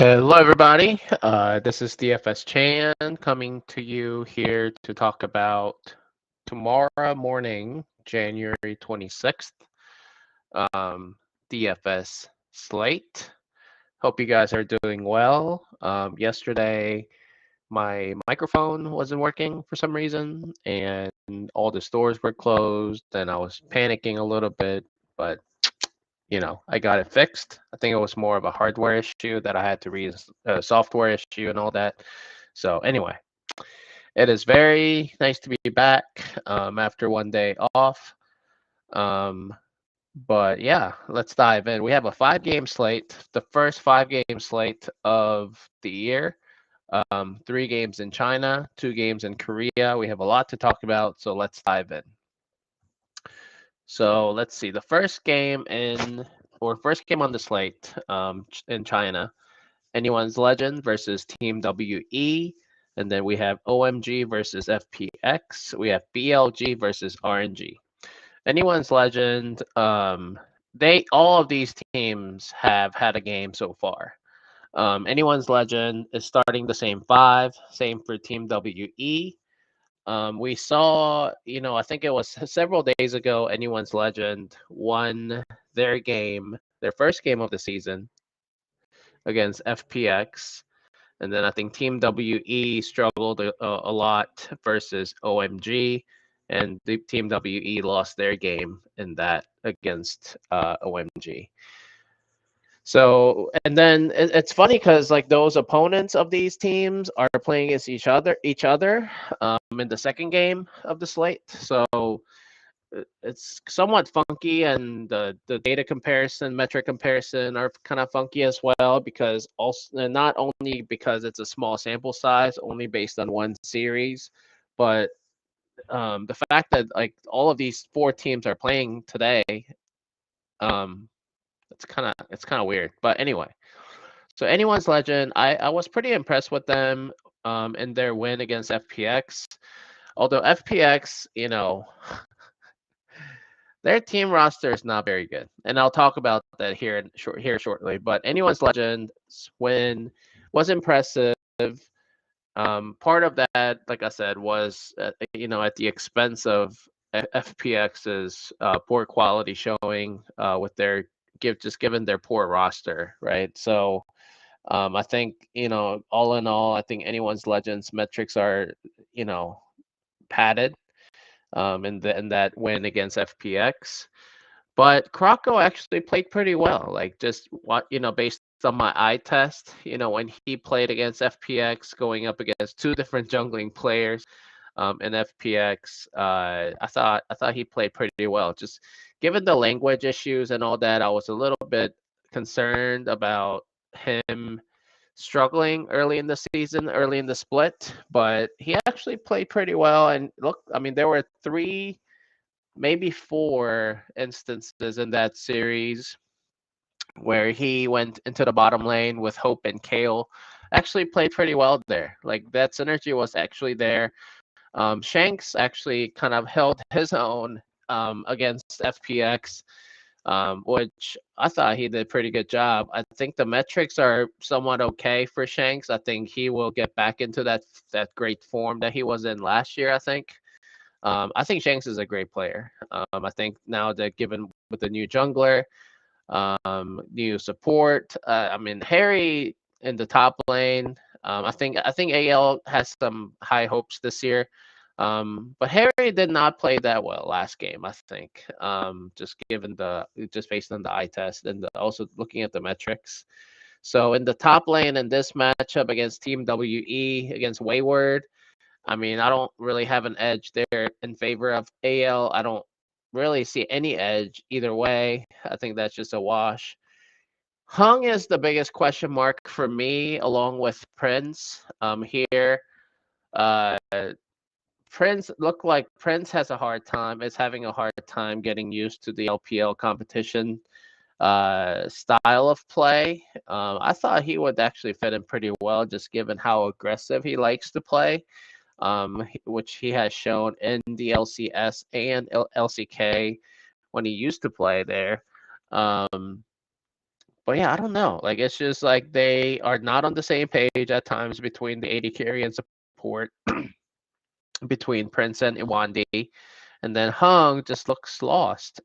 Hello, everybody. This is DFS Chan coming to you here to talk about tomorrow morning, January 26th, DFS slate. Hope you guys are doing well. Yesterday, my microphone wasn't working for some reason, and all the stores were closed, and I was panicking a little bit, but I got it fixed. I think it was more of a hardware issue that I had to read, a software issue and all that. So anyway, it is very nice to be back after one day off. Um, but yeah, let's dive in. We have a 5-game slate, the first 5-game slate of the year. 3 games in China, 2 games in Korea. We have a lot to talk about, so let's dive in. So let's see. The first game on the slate in China, Anyone's Legend versus Team WE. And then we have OMG versus FPX. We have BLG versus RNG. Anyone's Legend, all of these teams have had a game so far. Anyone's Legend is starting the same 5, same for Team WE. We saw, I think it was several days ago, Anyone's Legend won their first game of the season against FPX. And then I think Team WE struggled a lot versus OMG. And the Team WE lost their game in that against OMG. So, and then it's funny because like those opponents of these teams are playing against each other in the second game of the slate. So it's somewhat funky, and the data comparison, metric comparison are kind of funky as well, because also not only because it's a small sample size, only based on one series, but the fact that like all of these 4 teams are playing today, it's kind of weird. But anyway, so Anyone's Legend, I was pretty impressed with them in their win against FPX. Although FPX, their team roster is not very good, and I'll talk about that here shortly. But Anyone's Legend's win was impressive. Part of that, like I said, was at the expense of FPX's poor quality showing with their given their poor roster, right? So I think all in all, I think Anyone's Legends metrics are padded in that win against FPX. But Kroko actually played pretty well. Like just what based on my eye test, when he played against FPX, going up against 2 different jungling players in FPX, I thought he played pretty well. Just given the language issues and all that, I was a little bit concerned about him struggling early in the season, early in the split, but he actually played pretty well. And look, I mean, there were 3, maybe 4 instances in that series where he went into the bottom lane with Hope and Kale. Actually played pretty well there. Like that synergy was actually there. Shanks actually kind of held his own against FPX, which I thought he did a pretty good job. I think the metrics are somewhat okay for Shanks. I think he will get back into that great form that he was in last year, I think. I think Shanks is a great player. I think now that given with the new jungler, new support, I mean Harry in the top lane. I think AL has some high hopes this year. But Harry did not play that well last game, I think. Just based on the eye test and also looking at the metrics. So in the top lane in this matchup against Team WE against Wayward, I mean, I don't really have an edge there in favor of AL. I don't really see any edge either way. I think that's just a wash. Hung is the biggest question mark for me, along with Prince. Here, uh, Prince has a hard time. Is having a hard time getting used to the LPL competition style of play. I thought he would actually fit in pretty well, just given how aggressive he likes to play, which he has shown in the LCS and LCK when he used to play there. But yeah, I don't know. Like it's just like they are not on the same page at times between the AD carry and support between Prince and Iwandi. And then Hung just looks lost.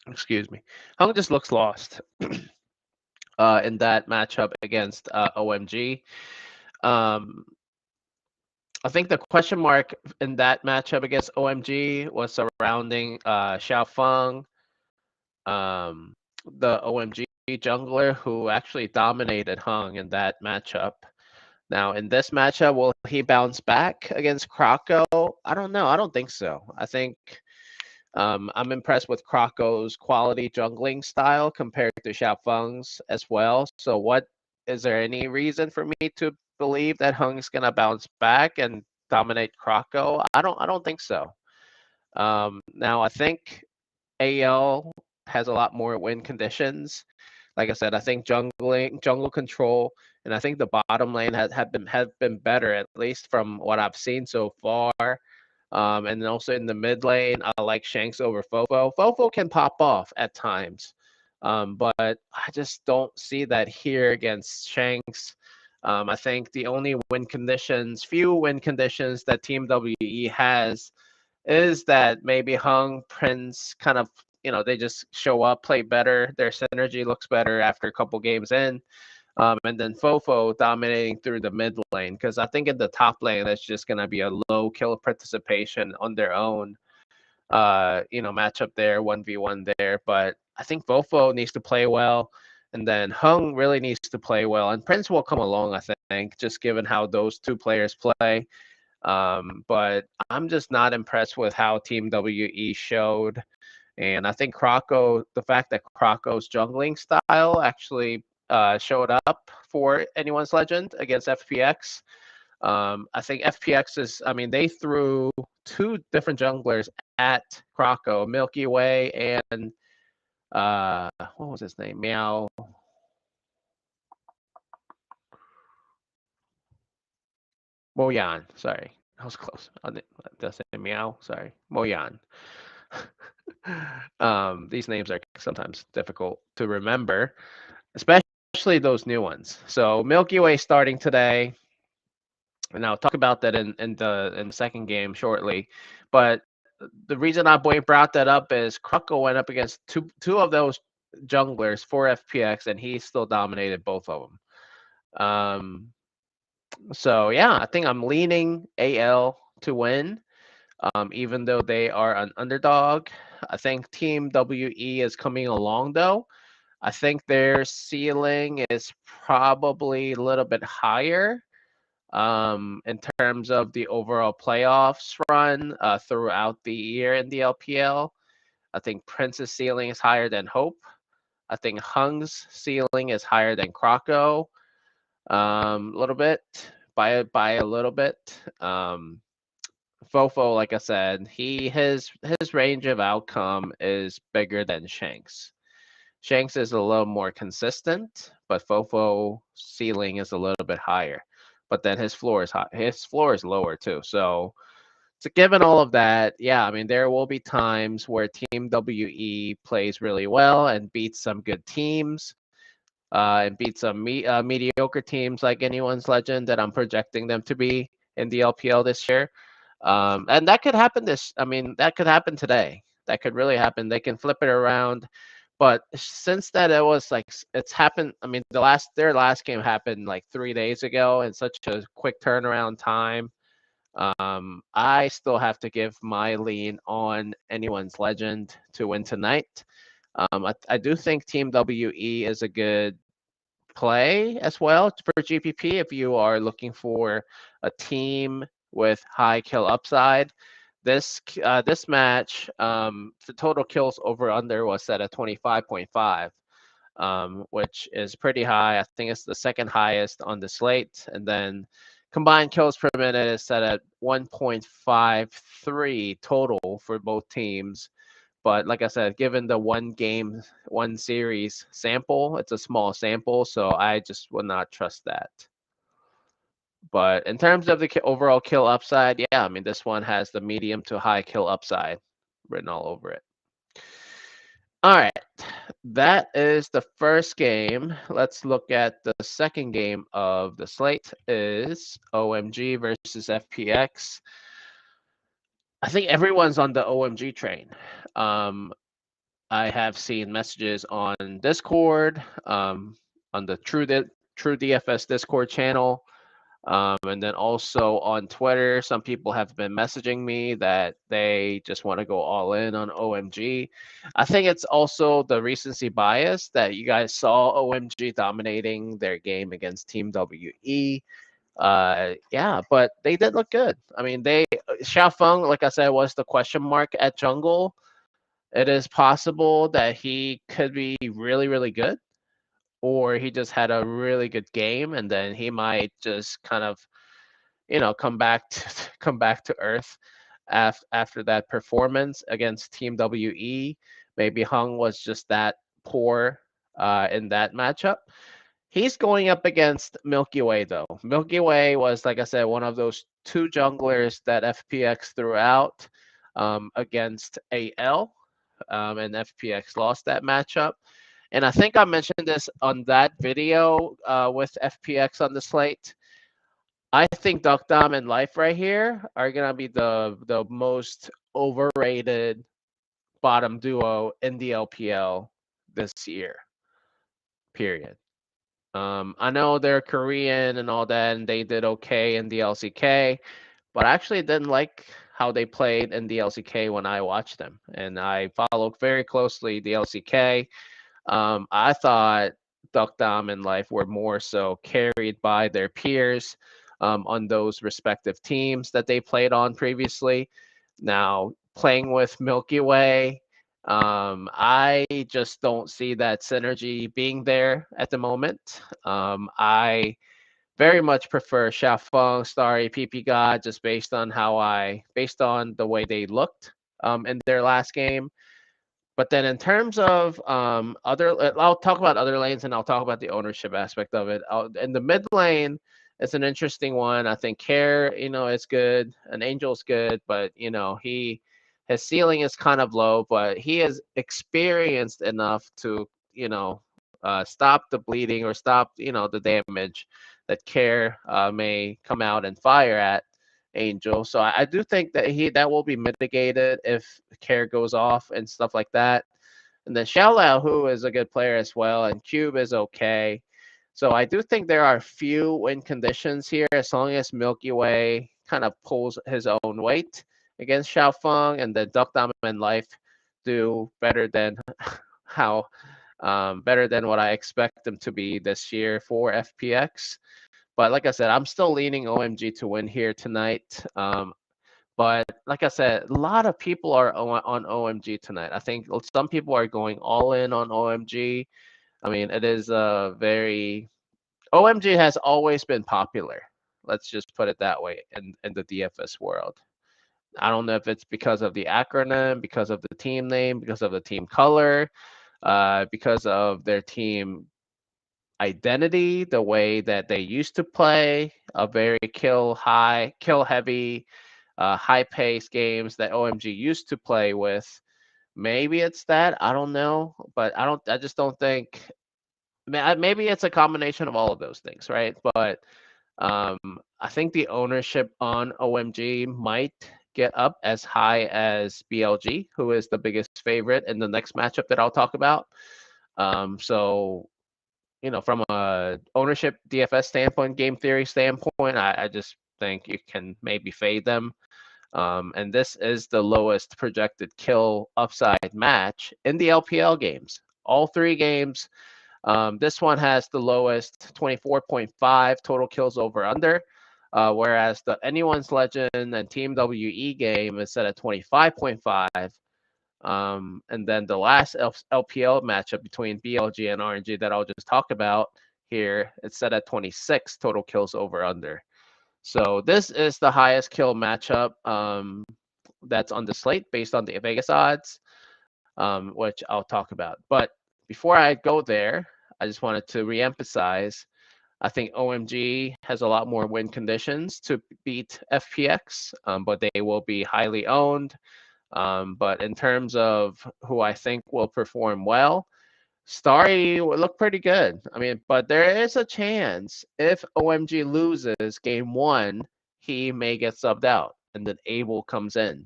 Excuse me. Hung just looks lost in that matchup against OMG. Um, I think the question mark in that matchup against OMG was surrounding Xiao Feng, um, the OMG jungler who actually dominated Hung in that matchup. Now, in this matchup, will he bounce back against Krakow? I don't know. I don't think so. I think I'm impressed with Krako's quality jungling style compared to Xiaofeng's as well. So, what is there any reason for me to believe that Hung's gonna bounce back and dominate Krakow? I don't think so. Now, I think AL has a lot more win conditions. Like I said, I think jungle control, and I think the bottom lane have been better, at least from what I've seen so far. And then also in the mid lane, I like Shanks over Fofo. Fofo can pop off at times, but I just don't see that here against Shanks. I think the only few win conditions that Team WE has is that maybe Hung, Prince kind of, they just show up, play better. Their synergy looks better after a couple games in. And then Fofo dominating through the mid lane. Because I think in the top lane, that's just going to be a low kill participation on their own, matchup there, 1v1 there. But I think Fofo needs to play well. And then Hung really needs to play well. And Prince will come along, I think, just given how those two players play. But I'm just not impressed with how Team WE showed. And I think the fact that Krakow's jungling style actually showed up for anyone's legend against FPX. I think they threw two different junglers at Krakow, Milky Way and what was his name? Meow. Moyan, sorry. I was close. Did I say Meow? Sorry. Moyan. These names are sometimes difficult to remember, especially those new ones. So Milky Way starting today, and I'll talk about that in the second game shortly. But the reason I brought that up is Kruckle went up against two of those junglers for FPX, and he still dominated both of them. So yeah, I think I'm leaning AL to win. Even though they are an underdog. I think Team WE is coming along though. I think their ceiling is probably a little bit higher in terms of the overall playoffs run throughout the year in the LPL. I think Prince's ceiling is higher than Hope. I think Hung's ceiling is higher than Krakow. A little bit by a little bit. Fofo, like I said, his range of outcome is bigger than Shanks. Shanks is a little more consistent, but Fofo ceiling is a little bit higher. But then his floor is high. His floor is lower too. So given all of that, yeah, I mean there will be times where Team WE plays really well and beats some good teams, and beats some mediocre teams like anyone's legend that I'm projecting them to be in the LPL this year. And that could happen that could happen today. That could really happen. They can flip it around. But since that it's happened, I mean their last game happened like 3 days ago in such a quick turnaround time. I still have to give my lean on anyone's legend to win tonight. I do think Team WE is a good play as well for GPP if you are looking for a team with high kill upside. This match, the total kills over under was set at 25.5, which is pretty high. I think it's the second highest on the slate, and then combined kills per minute is set at 1.53 total for both teams. But like I said, given the one series sample, it's a small sample, so I just would not trust that. But in terms of the overall kill upside, yeah, I mean, this one has the medium to high kill upside written all over it. All right. That is the first game. Let's look at the second game of the slate is OMG versus FPX. I think everyone's on the OMG train. Um, I have seen messages on Discord, on the True DFS Discord channel, and then also on Twitter. Some people have been messaging me that they just want to go all in on OMG. I think it's also the recency bias that you guys saw OMG dominating their game against Team WE. Yeah, but they did look good. I mean, Xiaofeng, like I said, was the question mark at jungle. It is possible that he could be really, really good, or he just had a really good game, and then he might just kind of, come back to come back to earth after that performance against Team WE. Maybe Hung was just that poor in that matchup. He's going up against Milky Way though. Milky Way was, like I said, one of those two junglers that FPX threw out against AL, and FPX lost that matchup. And I think I mentioned this on that video with FPX on the slate. I think Duck Dom and Life right here are gonna be the most overrated bottom duo in the LPL this year. Period. I know they're Korean and all that, and they did okay in the LCK, but I actually didn't like how they played in the LCK when I watched them, and I followed very closely the LCK. I thought Duck Dom and Life were more so carried by their peers on those respective teams that they played on previously. Now, playing with Milky Way, I just don't see that synergy being there at the moment. I very much prefer Xiaofeng, Starry, PP God, just based on the way they looked in their last game. But then in terms of I'll talk about other lanes and I'll talk about the ownership aspect of it. In the mid lane, it's an interesting one. I think Care, is good, and Angel's good, but his ceiling is kind of low, but he is experienced enough to stop the bleeding or stop the damage that Care may come out and fire at Angel. So I do think that will be mitigated if Care goes off and stuff like that. And then Xiaolao, who is a good player as well, and Cube is okay. So I do think there are few win conditions here as long as Milky Way kind of pulls his own weight against Xiaofeng, and then Duck Diamond Life do better than how better than what I expect them to be this year for FPX. But like I said, I'm still leaning OMG to win here tonight. But like I said, a lot of people are on OMG tonight. I think some people are going all in on OMG. I mean, it is a very OMG has always been popular. Let's just put it that way in the DFS world. I don't know if it's because of the acronym, because of the team name, because of the team color, because of their team identity, the way that they used to play, a very kill heavy, high pace games that OMG used to play with. Maybe it's that, I don't know, but I just don't think. Maybe it's a combination of all of those things, right? But um, I think the ownership on OMG might get up as high as BLG, who is the biggest favorite in the next matchup that I'll talk about. So from a ownership DFS standpoint, game theory standpoint, I just think you can maybe fade them. And this is the lowest projected kill upside match in the LPL games. All three games. This one has the lowest 24.5 total kills over under, whereas the Anyone's Legend and Team WE game is set at 25.5. And then the last LPL matchup between BLG and RNG that I'll just talk about here, it's set at 26 total kills over under. So this is the highest kill matchup that's on the slate based on the Vegas odds, which I'll talk about. But before I go there, I just wanted to reemphasize I think OMG has a lot more win conditions to beat FPX, but they will be highly owned. But in terms of who I think will perform well, Starry would look pretty good. I mean, but there is a chance if OMG loses game one, he may get subbed out, and then Abel comes in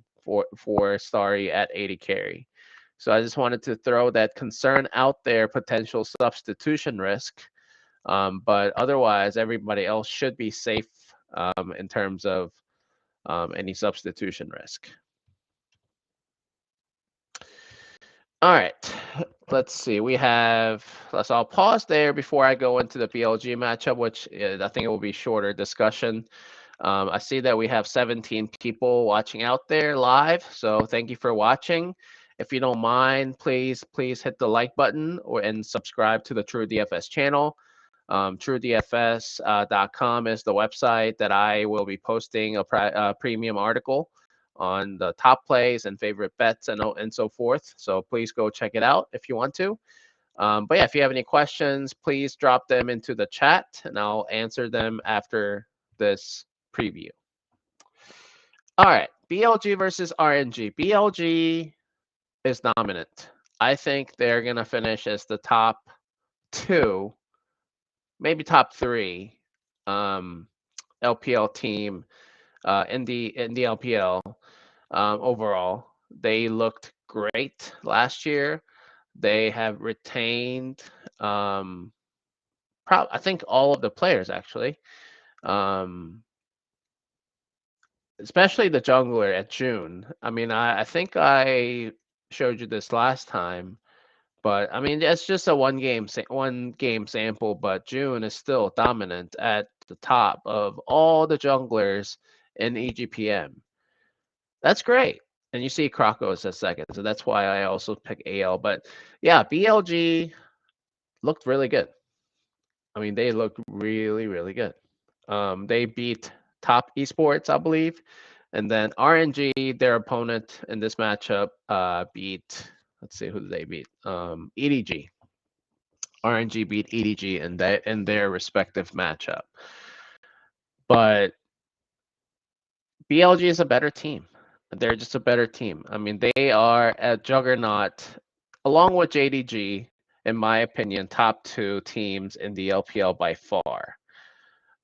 for Starry at 80 carry. So I just wanted to throw that concern out there, potential substitution risk. But otherwise, everybody else should be safe in terms of any substitution risk. All right, let's see. I'll pause there before I go into the BLG matchup, which I think it will be shorter discussion. I see that we have 17 people watching out there live, so thank you for watching. If you don't mind, please hit the like button and subscribe to the TrueDFS channel. TrueDFS.com is the website that I will be posting a premium article on the top plays and favorite bets and so forth. So please go check it out if you want to. But yeah, if you have any questions, please drop them into the chat and I'll answer them after this preview. All right, BLG versus RNG. BLG is dominant. I think they're going to finish as the top two, maybe top three LPL team in the LPL overall. They looked great last year. They have retained, I think, all of the players actually, especially the jungler at June. I mean, I think I showed you this last time, but I mean, it's just a one game sample. But June is still dominant at the top of all the junglers in EGPM. That's great. And you see Krakow as second, so that's why I also pick AL. But yeah, BLG looked really good. I mean, they looked really, really good. They beat Top Esports, I believe, and then RNG, their opponent in this matchup, beat. Let's see who did they beat. EDG. RNG beat EDG in their respective matchup. But BLG is a better team. They're just a better team. I mean, they are a juggernaut, along with JDG, in my opinion, top two teams in the LPL by far.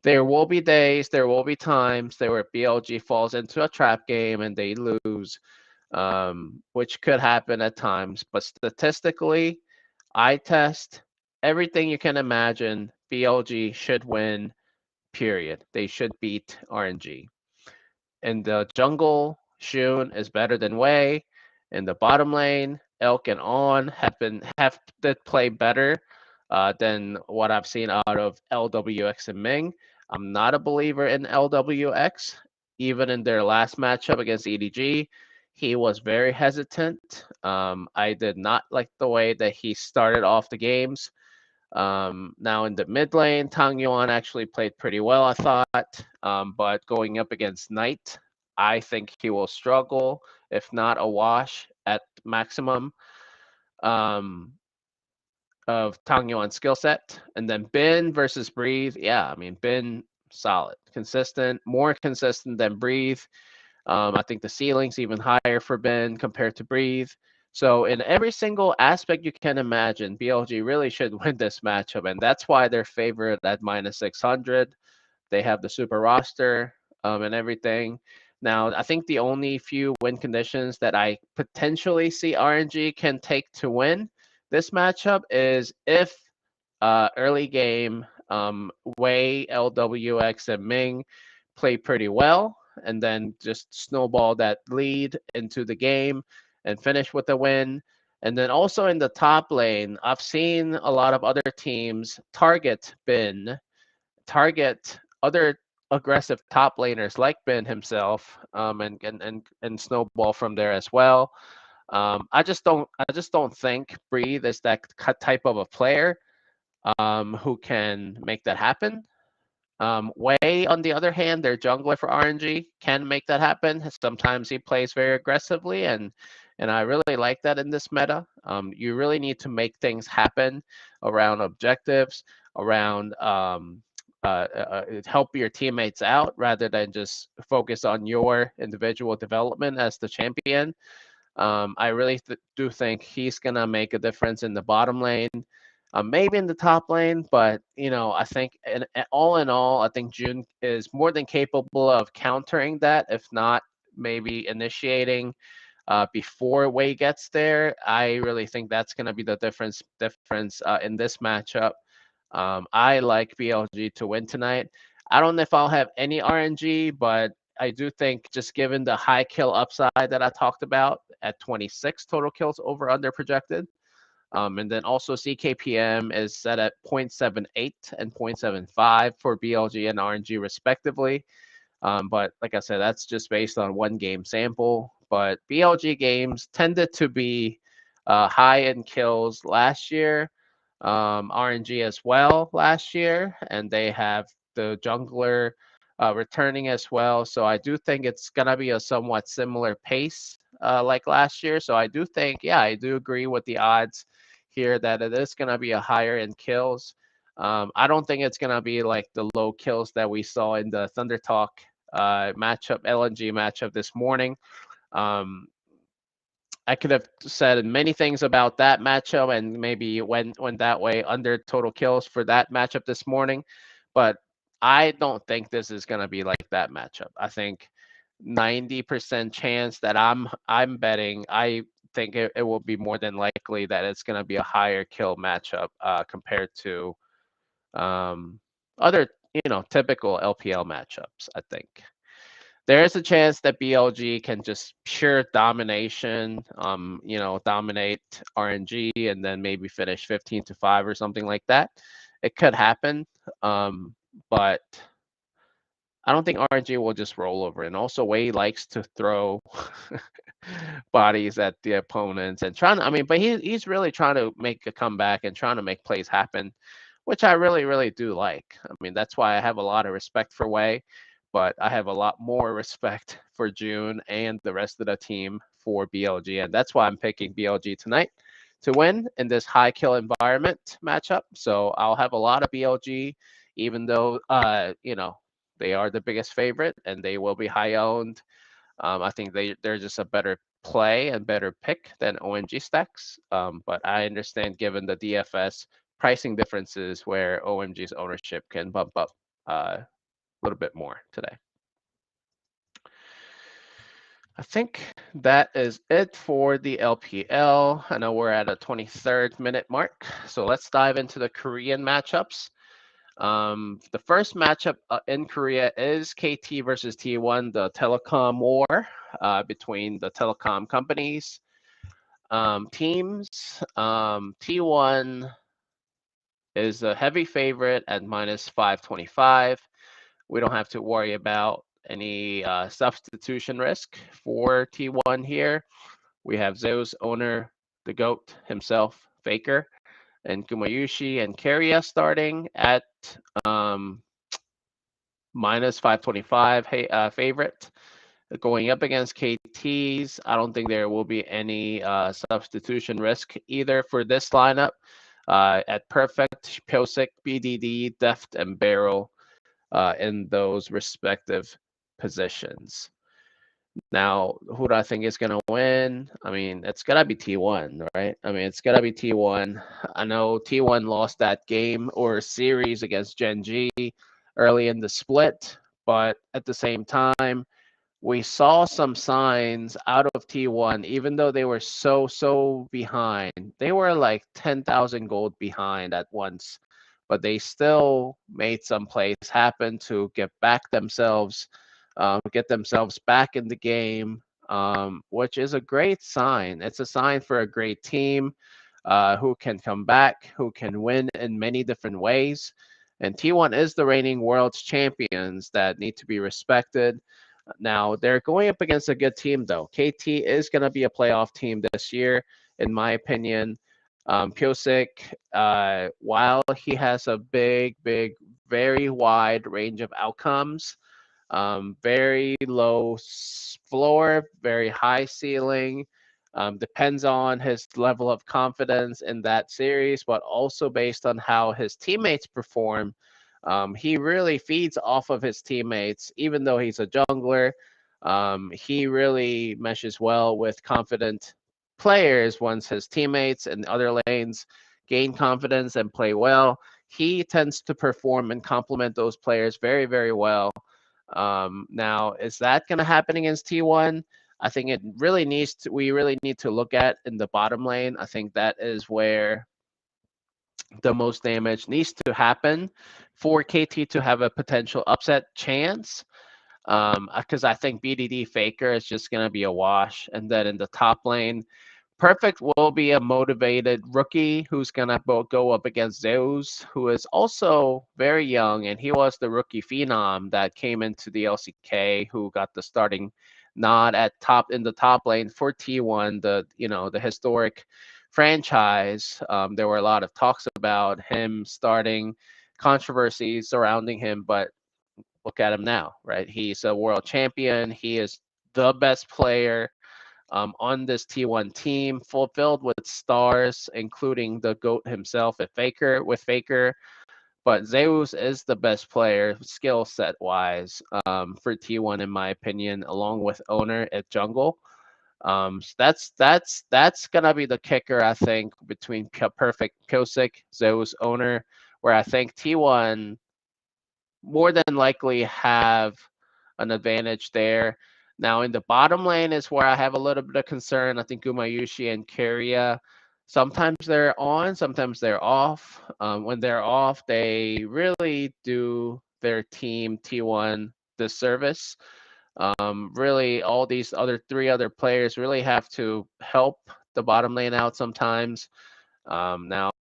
There will be days, there will be times where BLG falls into a trap game and they lose, which could happen at times. But statistically, eye test, everything you can imagine, BLG should win, period. They should beat RNG. In the jungle, Shun is better than Wei. In the bottom lane, Elk and On have to play better than what I've seen out of LWX and Ming. I'm not a believer in LWX. Even in their last matchup against EDG, he was very hesitant. I did not like the way that he started off the games. Now in the mid lane, Tang Yuan actually played pretty well, I thought. But going up against Knight, I think he will struggle, if not a wash at maximum of Tang Yuan's skill set. And then Bin versus Breathe. Yeah, I mean, Bin, solid, consistent, more consistent than Breathe. I think the ceiling's even higher for Ben compared to Breathe. So in every single aspect you can imagine, BLG really should win this matchup, and that's why they're favored at -600. They have the super roster and everything. Now, I think the only few win conditions that I potentially see RNG can take to win this matchup is if early game Wei, LWX, and Ming play pretty well, and then just snowball that lead into the game and finish with a win. And then also in the top lane, I've seen a lot of other teams target Bin, target other aggressive top laners like Ben himself, and snowball from there as well. I just don't think Breathe is that type of a player who can make that happen. Wei, on the other hand, their jungler for RNG can make that happen. Sometimes he plays very aggressively, and I really like that in this meta. You really need to make things happen around objectives, around help your teammates out rather than just focus on your individual development as the champion. I really do think he's going to make a difference in the bottom lane, maybe in the top lane, but I think all in all, I think June is more than capable of countering that, if not maybe initiating before Wei gets there. I really think that's going to be the difference in this matchup. I like BLG to win tonight. I don't know if I'll have any RNG, but I do think just given the high kill upside that I talked about at 26 total kills over under projected, and then also CKPM is set at 0.78 and 0.75 for BLG and RNG respectively. But like I said, that's just based on one game sample. But BLG games tended to be high in kills last year, RNG as well last year, and they have the jungler returning as well. So I do think it's gonna be a somewhat similar pace like last year. So I do think, yeah, I do agree with the odds here that it is gonna be a higher in kills. I don't think it's gonna be like the low kills that we saw in the Thunder Talk matchup, LNG matchup this morning. Um, I could have said many things about that matchup and maybe went that way under total kills for that matchup this morning, but I don't think this is going to be like that matchup. I think 90% chance that I'm betting. I think it will be more than likely that it's going to be a higher kill matchup compared to other typical LPL matchups. I think there is a chance that BLG can just pure domination, dominate RNG and then maybe finish 15-5 or something like that. It could happen, but I don't think RNG will just roll over. And also, Wei likes to throw bodies at the opponents and but he's really trying to make a comeback and trying to make plays happen, which I really, really do like. I mean, that's why I have a lot of respect for Wei, but I have a lot more respect for June and the rest of the team for BLG. And that's why I'm picking BLG tonight to win in this high kill environment matchup. So I'll have a lot of BLG, even though, they are the biggest favorite and they will be high owned. I think they're just a better play and better pick than OMG stacks. But I understand given the DFS pricing differences where OMG's ownership can bump up a little bit more today. I think that is it for the LPL. I know we're at a 23rd minute mark, so let's dive into the Korean matchups. The first matchup in Korea is KT versus T1, the telecom war between the telecom companies. Teams, T1 is a heavy favorite at minus 525. We don't have to worry about any substitution risk for T1 here. We have Zeus owner, the GOAT himself, Faker, and Kumayushi and Keria starting at minus 525 favorite. Going up against KTs, I don't think there will be any substitution risk either for this lineup. At perfect, Pyosik, BDD, Deft, and Barrel in those respective positions. Now, who do I think is going to win? I mean, it's going to be T1, right? I mean, it's going to be T1. I know T1 lost that game or series against Gen G early in the split, but at the same time, we saw some signs out of T1, even though they were so behind. They were like 10,000 gold behind at once, but they still made some plays happen to get themselves back in the game, which is a great sign. It's a sign for a great team who can come back, who can win in many different ways. And T1 is the reigning world's champions that need to be respected. Now, they're going up against a good team, though. KT is going to be a playoff team this year, in my opinion. Pyosik, while he has a big, very wide range of outcomes, very low floor, very high ceiling, depends on his level of confidence in that series, but also based on how his teammates perform. He really feeds off of his teammates, even though he's a jungler. He really meshes well with confident players once his teammates and other lanes gain confidence and play well. He tends to perform and complement those players very, very well. Now, is that going to happen against T1? I think it really needs to. We really need to look at in the bottom lane. I think that is where the most damage needs to happen for KT to have a potential upset chance. Because I think BDD Faker is just going to be a wash. And then in the top lane, Perfect will be a motivated rookie who's going to go up against Zeus, who is also very young. And he was the rookie phenom that came into the LCK, who got the starting nod at top in the top lane for T1, the historic franchise. There were a lot of talks about him starting, controversies surrounding him, but look at him now, right? He's a world champion. He is the best player on this T1 team, fulfilled with stars, including the GOAT himself at Faker with Faker. But Zeus is the best player, skill set wise, for T1 in my opinion, along with Owner at jungle. So that's gonna be the kicker, I think, between Perfect, Pyosik, Zeus, Owner, where I think T1 more than likely have an advantage there. Now in the bottom lane is where I have a little bit of concern. I think Gumayushi and Keria, sometimes they're on, sometimes they're off. When they're off, they really do their team T1 disservice. Really, all these three other players really have to help the bottom lane out sometimes. Now,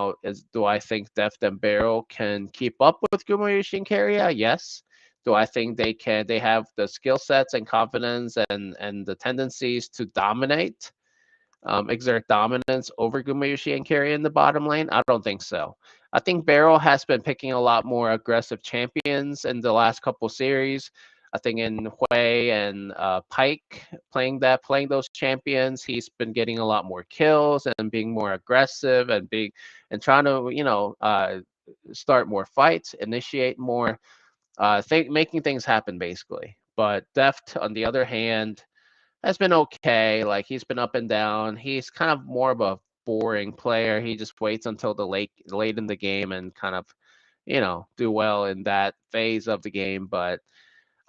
do I think Deft and Barrel can keep up with Gumayushi and Keria? Yes. Do I think they can? They have the skill sets and confidence and the tendencies to dominate, exert dominance over Gumayushi and Keria in the bottom lane? I don't think so. I think Barrel has been picking a lot more aggressive champions in the last couple series. I think in Hui and Pike playing those champions, he's been getting a lot more kills and being more aggressive and trying to start more fights, initiate more making things happen basically. But Deft, on the other hand, has been okay. Like he's been up and down. He's kind of more of a boring player. He just waits until the late in the game and kind of do well in that phase of the game. But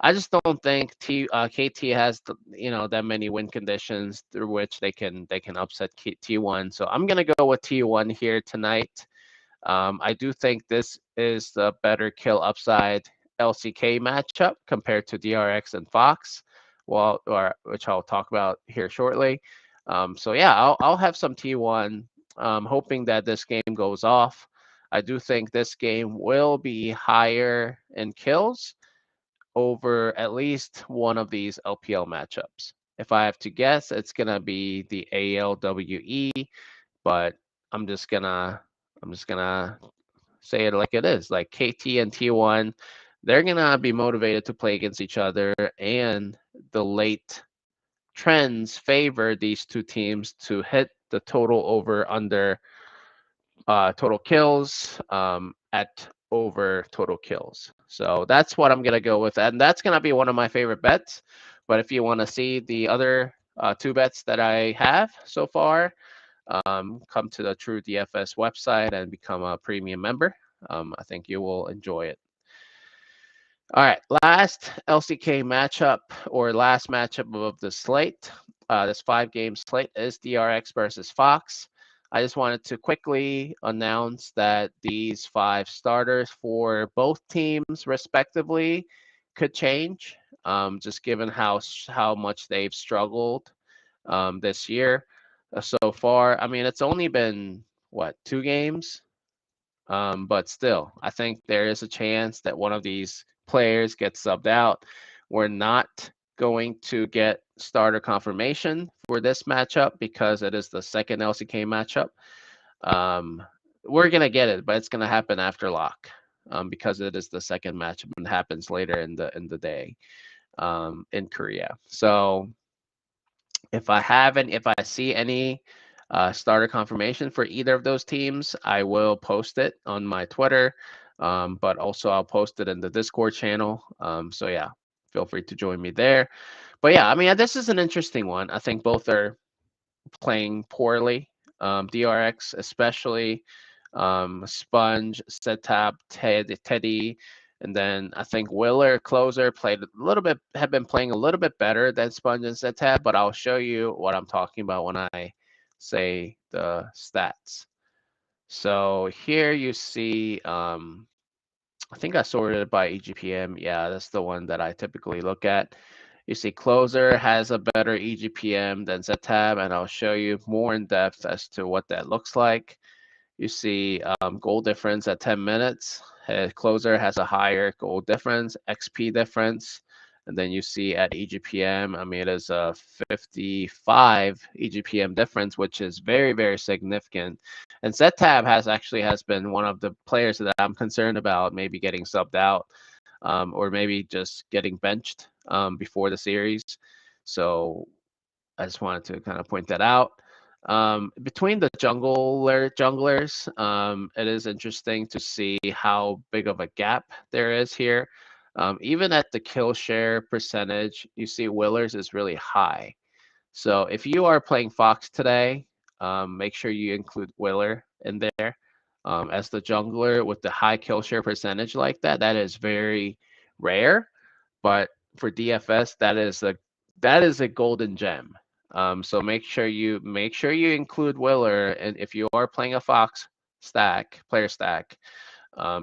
I just don't think KT has that many win conditions through which they can upset T1. So I'm gonna go with T1 here tonight. I do think this is the better kill upside LCK matchup compared to DRX and Fox, which I'll talk about here shortly. So yeah, I'll have some T1. Hoping that this game goes off. I do think this game will be higher in kills over at least one of these LPL matchups. If I have to guess, it's gonna be the ALWE, but I'm just gonna say it like it is. Like KT and T1, they're gonna be motivated to play against each other, and the late trends favor these two teams to hit the total over under total kills at over total kills. So that's what I'm gonna go with, and that's gonna be one of my favorite bets. But if you want to see the other two bets that I have so far, come to the TrueDFS website and become a premium member. I think you will enjoy it. All right, last LCK matchup or last matchup of the slate. This 5-game slate is DRX versus Fox. I just wanted to quickly announce that these 5 starters for both teams, respectively, could change, just given how much they've struggled this year so far. I mean, it's only been what 2 games, but still, I think there is a chance that one of these players gets subbed out. We're not going to get starter confirmation for this matchup because it is the second LCK matchup. We're gonna get it, but it's gonna happen after lock because it is the second matchup and happens later in the day in Korea. So if I see any starter confirmation for either of those teams, I will post it on my Twitter, but also I'll post it in the Discord channel. So yeah, feel free to join me there. But yeah, I mean, this is an interesting one. I think both are playing poorly. DRX especially, Sponge, Setup, Teddy, and then I think Willer Closer played a little bit, have been playing a little bit better than Sponge and Setup. But I'll show you what I'm talking about when I say the stats. So here you see, I think I sorted it by EGPM. Yeah, that's the one that I typically look at. You see Closer has a better EGPM than Zetab, and I'll show you more in depth as to what that looks like. You see goal difference at 10 minutes. Closer has a higher goal difference, XP difference. And then you see at EGPM, I mean, it is a 55 EGPM difference, which is very, very significant. And Zetab has been one of the players that I'm concerned about maybe getting subbed out, or maybe just getting benched before the series. So I just wanted to kind of point that out. Between the junglers, it is interesting to see how big of a gap there is here. Even at the kill share percentage, you see Willers is really high. So if you are playing Fox today, make sure you include Willer in there as the jungler with the high kill share percentage like that. That is very rare, but for DFS, that is a golden gem. So make sure you include Willer, and if you are playing a Fox player stack,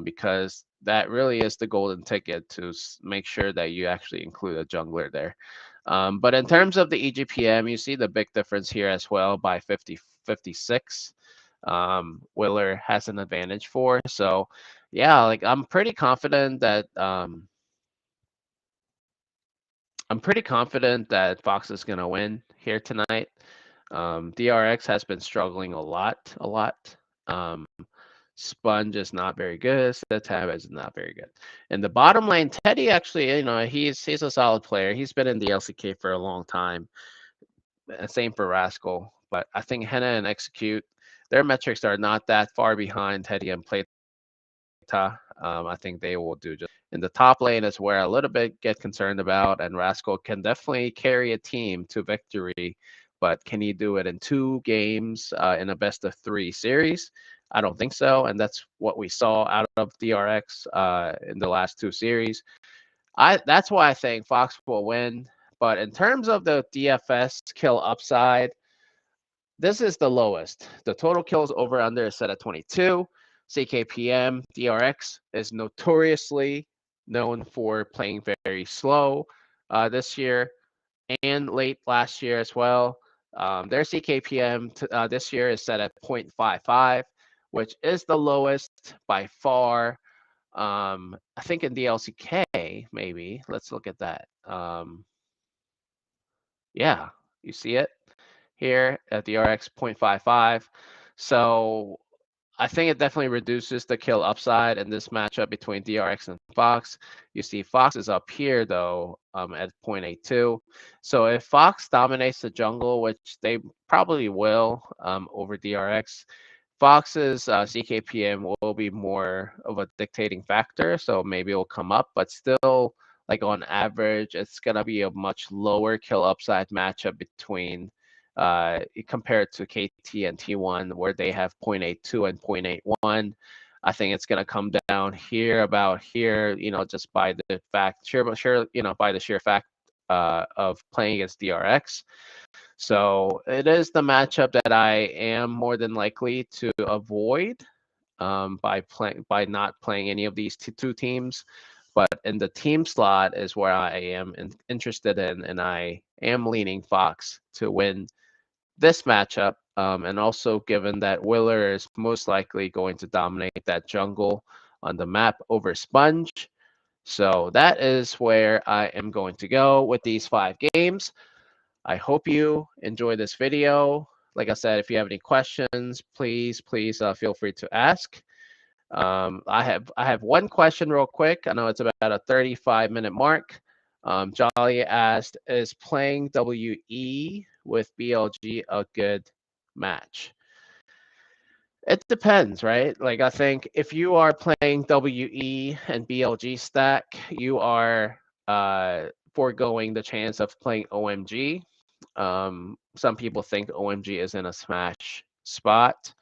because that really is the golden ticket to make sure that you actually include a jungler there. But in terms of the EGPM, you see the big difference here as well by 56. Willer has an advantage for. So yeah, like I'm pretty confident that Fox is gonna win here tonight. DRX has been struggling a lot. Um, Sponge is not very good. Tab is not very good. In the bottom lane, Teddy actually, he's a solid player. He's been in the LCK for a long time. Same for Rascal. But I think Henna and Execute, their metrics are not that far behind Teddy and Play. I think they will do just in the top lane is where a little bit get concerned about, and Rascal can definitely carry a team to victory, but can he do it in 2 games in a best of 3 series? I don't think so, and that's what we saw out of DRX in the last 2 series. That's why I think Fox will win. But in terms of the DFS kill upside, this is the lowest. The total kills over under is set at 22. CKPM DRX is notoriously known for playing very slow this year and late last year as well. Their CKPM this year is set at 0.55, which is the lowest by far. I think in the LCK, maybe. Let's look at that. Yeah, you see it here at the RX 0.55. So I think it definitely reduces the kill upside in this matchup between DRX and Fox. You see Fox is up here though at 0.82. So if Fox dominates the jungle, which they probably will over DRX, Fox's CKPM will be more of a dictating factor. So maybe it will come up, but still, like on average, it's gonna be a much lower kill upside matchup between compared to KT and T1, where they have 0.82 and 0.81. I think it's going to come down here, about here, just by the fact, by the sheer fact of playing against DRX. So it is the matchup that I am more than likely to avoid by not playing any of these two teams. But in the team slot is where I am interested in, and I am leaning Fox to win this matchup, and also given that Willer is most likely going to dominate that jungle on the map over Sponge. So that is where I am going to go with these 5 games. I hope you enjoy this video. Like I said, if you have any questions, please feel free to ask. I have one question real quick. I know it's about a 35-minute mark. Jolly asked, is playing WE with BLG a good match? It depends, right? Like I think if you are playing WE and BLG stack, you are foregoing the chance of playing OMG. Some people think OMG is in a smash spot,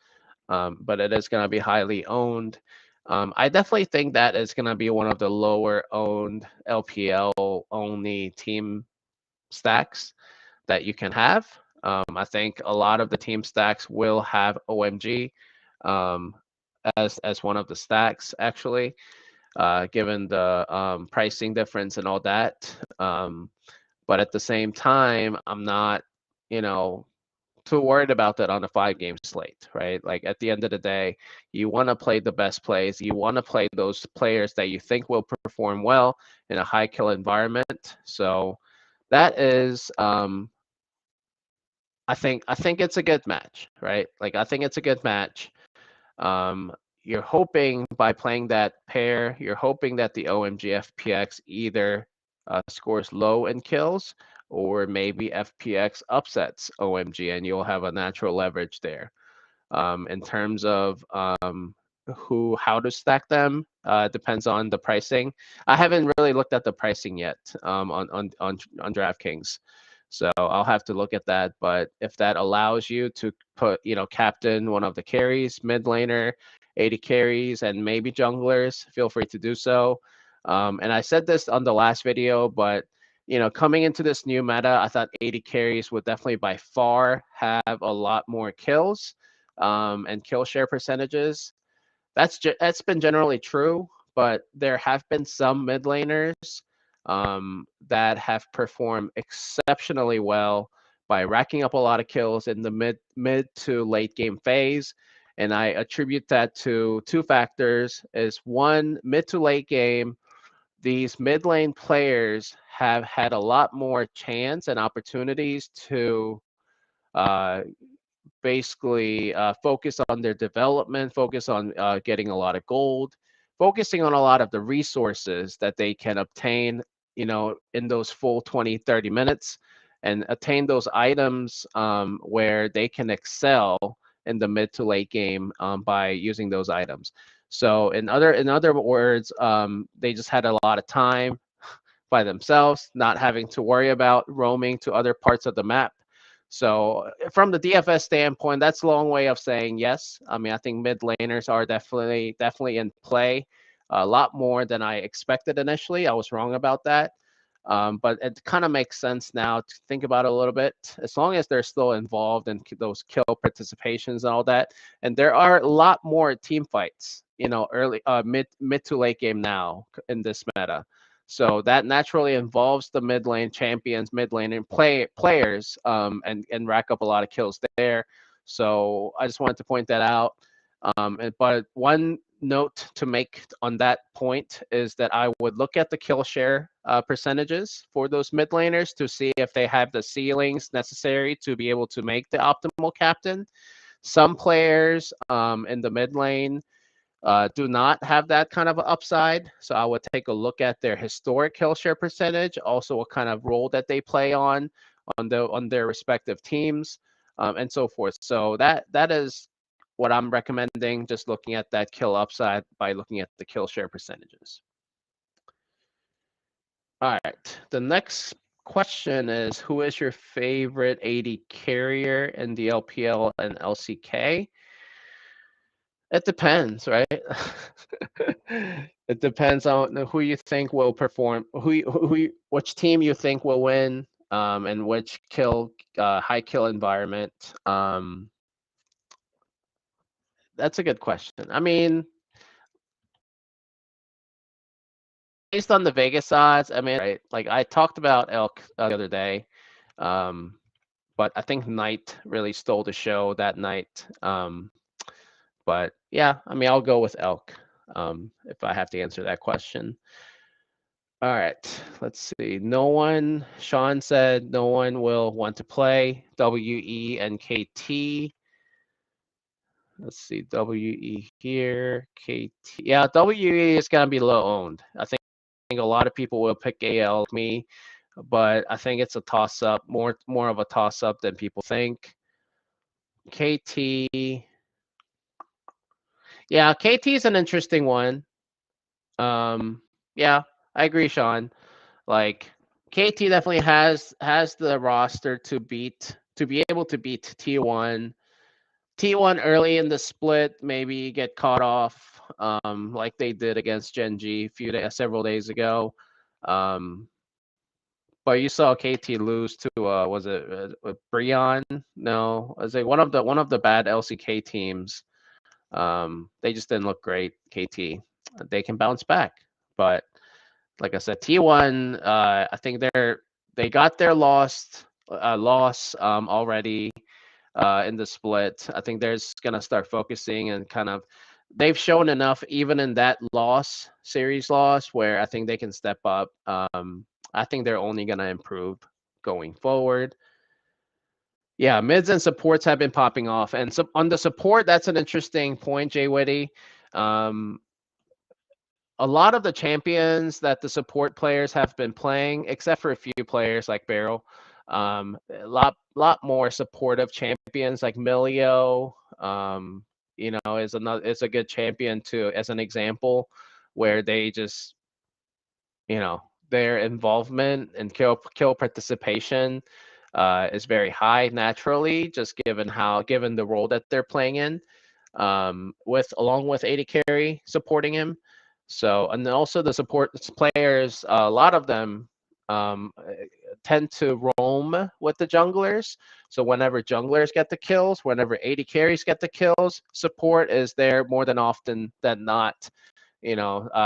but it is going to be highly owned. I definitely think that is going to be one of the lower owned LPL only team stacks that you can have. I think a lot of the team stacks will have OMG um, as one of the stacks actually, given the pricing difference and all that. But at the same time, I'm not, you know, too worried about that on a 5-game slate, right? Like at the end of the day, you want to play the best plays. You want to play those players that you think will perform well in a high kill environment. So that is, I think it's a good match, right? Like I think it's a good match. You're hoping by playing that pair, you're hoping that the OMG FPX either scores low in kills or maybe FPX upsets OMG, and you'll have a natural leverage there. In terms of how to stack them, depends on the pricing. I haven't really looked at the pricing yet on DraftKings, so I'll have to look at that. But if that allows you to put, captain one of the carries, mid laner, 80 carries, and maybe junglers, feel free to do so. And I said this on the last video, but coming into this new meta, I thought 80 carries would definitely by far have a lot more kills and kill share percentages. That's been generally true, but there have been some mid laners that have performed exceptionally well by racking up a lot of kills in the mid to late game phase. And I attribute that to two factors: is one, mid to late game, these mid lane players have had a lot more chance and opportunities to uh, basically focus on their development, focus on getting a lot of gold, focusing on a lot of the resources that they can obtain, in those full 20, 30 minutes, and attain those items where they can excel in the mid to late game by using those items. So in other words, they just had a lot of time by themselves, not having to worry about roaming to other parts of the map. So from the DFS standpoint, that's a long way of saying yes. I mean, I think mid laners are definitely in play a lot more than I expected initially. I was wrong about that. But it kind of makes sense now to think about it a little bit. As long as they're still involved in those kill participations and all that, and there are a lot more team fights, early, mid to late game now in this meta. So that naturally involves the mid lane champions, mid lane and players, and rack up a lot of kills there. So I just wanted to point that out. But one note to make on that point is that I would look at the kill share percentages for those mid laners to see if they have the ceilings necessary to be able to make the optimal captain. Some players in the mid lane do not have that kind of upside. So I would take a look at their historic kill share percentage, also what kind of role that they play on their respective teams, and so forth. So that is what I'm recommending, just looking at that kill upside by looking at the kill share percentages. All right. The next question is, who is your favorite 80 carrier in the LPL and LCK? It depends, right? It depends on who you think will perform, which team you think will win, and which high kill environment. That's a good question. I mean, based on the Vegas odds, I mean, right? Like I talked about Elk the other day, but I think Knight really stole the show that night. But yeah, I mean, I'll go with Elk if I have to answer that question. All right, let's see. Sean said no one will want to play WE and KT. Let's see, WE here, KT. Yeah, WE is going to be low owned. I think a lot of people will pick AL like me, but I think it's a toss up, more of a toss up than people think. KT. Yeah, KT is an interesting one. Yeah, I agree, Sean. Like KT definitely has the roster to be able to beat T1. T1 early in the split, maybe get caught off, like they did against Genji several days ago. But you saw KT lose to was it Brion? No, was it one of the bad LCK teams? They just didn't look great. KT, they can bounce back, but like I said, T1, I think they got their loss already in the split. I think they're just gonna start focusing and kind of they've shown enough even in that series loss, where I think they can step up. I think they're only gonna improve going forward. Yeah, mids and supports have been popping off, and so on the support, that's an interesting point, Jay Whitty. Um, a lot of the champions that the support players have been playing, except for a few players like Beryl, a lot more supportive champions like Milio. Is a good champion too, as an example, where they just their involvement and kill participation is very high naturally, just given the role that they're playing in, with along with AD carry supporting him. So, and then also the support players, a lot of them um, uh, tend to roam with the junglers. So whenever junglers get the kills, whenever AD carries get the kills, support is there more than often than not,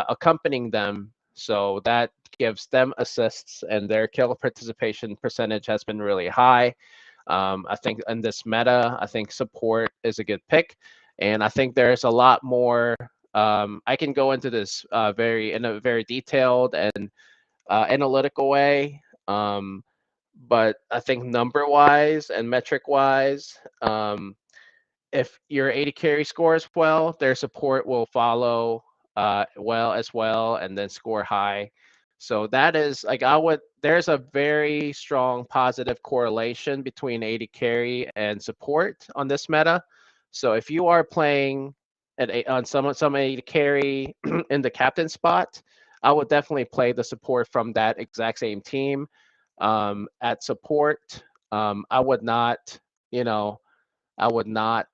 accompanying them. So that gives them assists, and their kill participation percentage has been really high. I think in this meta, I think support is a good pick, and I think there's a lot more. I can go into this in a very detailed and analytical way, but I think number wise and metric wise, if your AD carry scores well, their support will follow well as well, and then score high. So that is like there's a very strong positive correlation between AD carry and support on this meta. So if you are playing on some AD carry in the captain spot, I would definitely play the support from that exact same team. At support, I would not, you know, I would not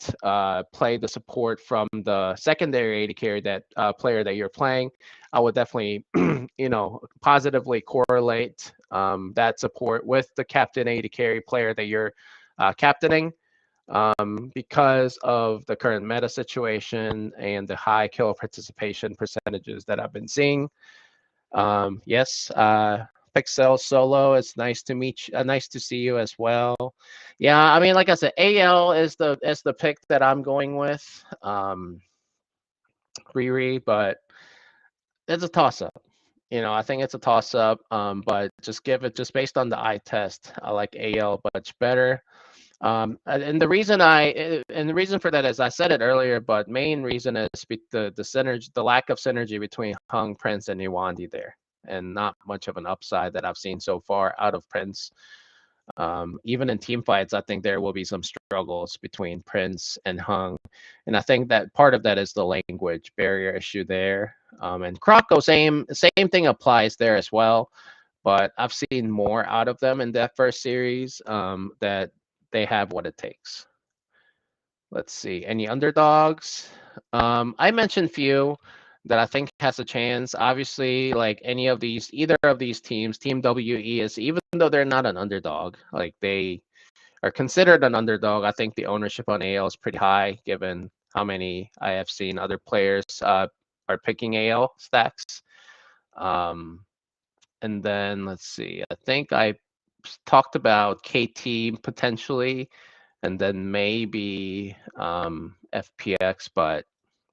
play the support from the secondary AD carry that player that you're playing. I would definitely, positively correlate that support with the captain AD carry player that you're captaining, because of the current meta situation and the high kill participation percentages that I've been seeing. Yes, Pixel Solo, it's nice to meet you. Nice to see you as well. Yeah, I mean, like I said, AL is the pick that I'm going with. Riri, but it's a toss up. I think it's a toss up. But just based on the eye test, I like AL much better. And the reason for that is I said it earlier, but main reason is the synergy, the lack of synergy between Hung, Prince, and Iwandi there, and not much of an upside that I've seen so far out of Prince. Even in team fights, I think there will be some struggles between Prince and Hung, and I think that part of that is the language barrier issue there. And Kroko, same thing applies there as well, but I've seen more out of them in that first series, that they have what it takes. Let's see. Any underdogs? I mentioned few that I think has a chance. Obviously, like either of these teams, Team WE is, even though they're not an underdog, like they are considered an underdog. I think the ownership on AL is pretty high, given how many I have seen other players are picking AL stacks. And then let's see. I think I talked about KT potentially, and then maybe FPX, but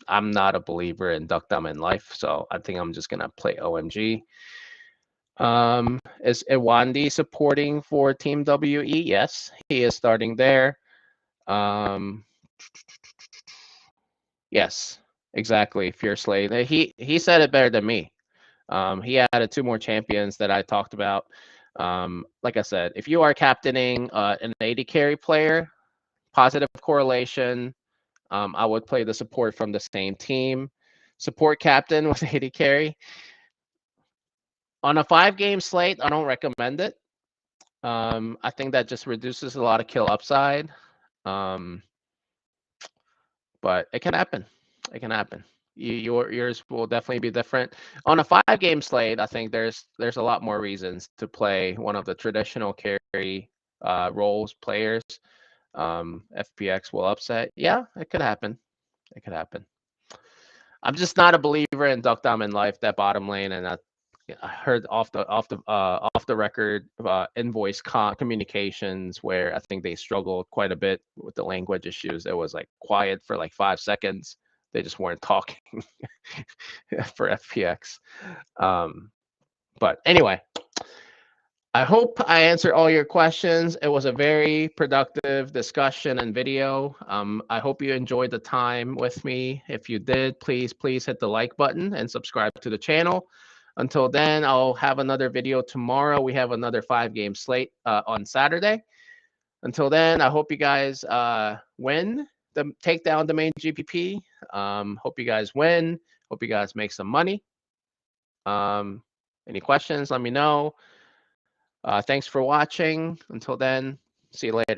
I'm not a believer in Duck Dumb in Life, so I think I'm just gonna play OMG. Is Iwandi supporting for Team WE? Yes, he is starting there. Yes, exactly. Fiercely, he said it better than me. He added two more champions that I talked about. Like I said, if you are captaining an AD carry player, positive correlation. I would play the support from the same team. Support captain with AD carry. On a 5-game slate, I don't recommend it. I think that just reduces a lot of kill upside. But it can happen. It can happen. Yours will definitely be different. On a 5-game slate, I think there's a lot more reasons to play one of the traditional carry roles players. FPX will upset. Yeah, it could happen. It could happen. I'm just not a believer in Duck Diamond Life, that bottom lane, and I heard off the record invoice communications where I think they struggled quite a bit with the language issues. It was like quiet for like 5 seconds. They just weren't talking for FPX. But anyway, I hope I answered all your questions. It was a very productive discussion and video. I hope you enjoyed the time with me. If you did, please hit the like button and subscribe to the channel. Until then, I'll have another video tomorrow. We have another 5-game slate on Saturday. Until then, I hope you guys win, take down the main GPP. Hope you guys win. Hope you guys make some money. Any questions, let me know. Thanks for watching. Until then, see you later.